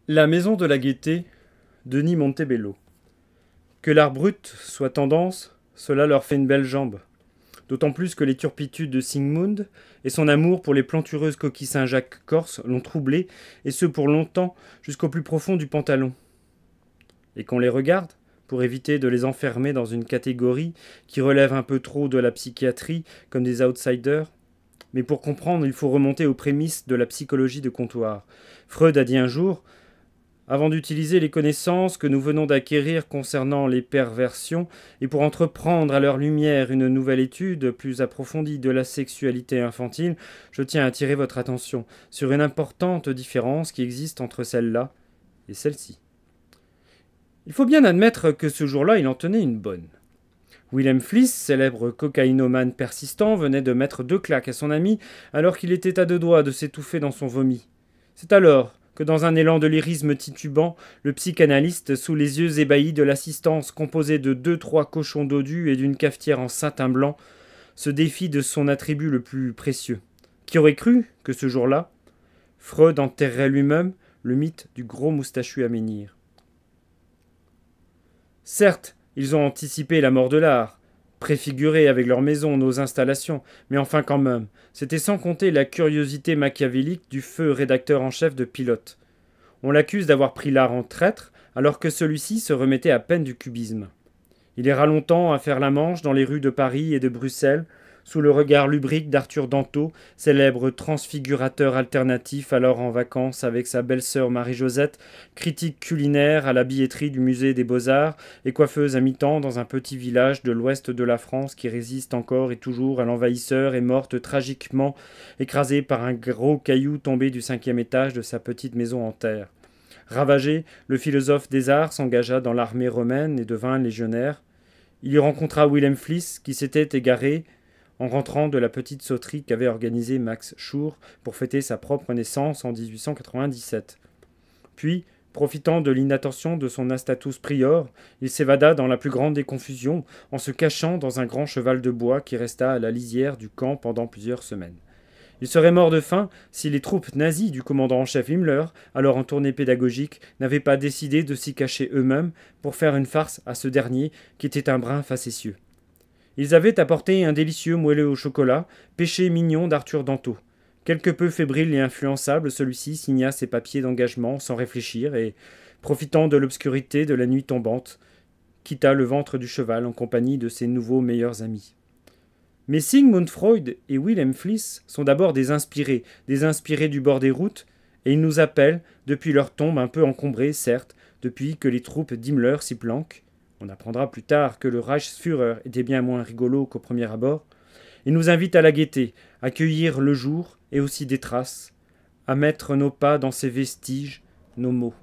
La maison de la gaieté, Denis Montebello. Que l'art brut soit tendance, cela leur fait une belle jambe. D'autant plus que les turpitudes de Sigmund et son amour pour les plantureuses coquilles Saint-Jacques corse l'ont troublé, et ce pour longtemps, jusqu'au plus profond du pantalon. Et qu'on les regarde, pour éviter de les enfermer dans une catégorie qui relève un peu trop de la psychiatrie comme des outsiders. Mais pour comprendre, il faut remonter aux prémices de la psychologie de comptoir. Freud a dit un jour: avant d'utiliser les connaissances que nous venons d'acquérir concernant les perversions, et pour entreprendre à leur lumière une nouvelle étude plus approfondie de la sexualité infantile, je tiens à attirer votre attention sur une importante différence qui existe entre celle-là et celle-ci. Il faut bien admettre que ce jour-là, il en tenait une bonne. Wilhelm Fliss, célèbre cocaïnomane persistant, venait de mettre 2 claques à son ami alors qu'il était à 2 doigts de s'étouffer dans son vomi. C'est alors que dans un élan de lyrisme titubant, le psychanalyste, sous les yeux ébahis de l'assistance composée de 2-3 cochons dodus et d'une cafetière en satin blanc, se défie de son attribut le plus précieux. Qui aurait cru que ce jour-là, Freud enterrerait lui-même le mythe du gros moustachu à menhir. Certes, ils ont anticipé la mort de l'art, préfiguré avec leurs maisons nos installations, mais enfin quand même, c'était sans compter la curiosité machiavélique du feu rédacteur en chef de Pilote. On l'accuse d'avoir pris l'art en traître, alors que celui-ci se remettait à peine du cubisme. Il ira longtemps à faire la manche dans les rues de Paris et de Bruxelles, sous le regard lubrique d'Arthur Danto, célèbre transfigurateur alternatif alors en vacances avec sa belle-sœur Marie-Josette, critique culinaire à la billetterie du musée des Beaux-Arts et coiffeuse à mi-temps dans un petit village de l'ouest de la France qui résiste encore et toujours à l'envahisseur et morte tragiquement écrasée par un gros caillou tombé du 5e étage de sa petite maison en terre. Ravagé, le philosophe des arts s'engagea dans l'armée romaine et devint légionnaire. Il y rencontra Wilhelm Fliss qui s'était égaré en rentrant de la petite sauterie qu'avait organisée Max Schur pour fêter sa propre naissance en 1897. Puis, profitant de l'inattention de son Astatus Prior, il s'évada dans la plus grande des confusions en se cachant dans un grand cheval de bois qui resta à la lisière du camp pendant plusieurs semaines. Il serait mort de faim si les troupes nazies du commandant en chef Himmler, alors en tournée pédagogique, n'avaient pas décidé de s'y cacher eux-mêmes pour faire une farce à ce dernier qui était un brin facétieux. Ils avaient apporté un délicieux moelleux au chocolat, péché mignon d'Arthur Danto. Quelque peu fébrile et influençable, celui-ci signa ses papiers d'engagement sans réfléchir et, profitant de l'obscurité de la nuit tombante, quitta le ventre du cheval en compagnie de ses nouveaux meilleurs amis. Mais Sigmund Freud et Wilhelm Fliss sont d'abord des inspirés du bord des routes, et ils nous appellent, depuis leur tombe un peu encombrée, certes, depuis que les troupes d'Himmler s'y planquent. On apprendra plus tard que le Reichsführer était bien moins rigolo qu'au premier abord. Ils nous invitent à la gaieté, à cueillir le jour et aussi des traces, à mettre nos pas dans ses vestiges, nos mots.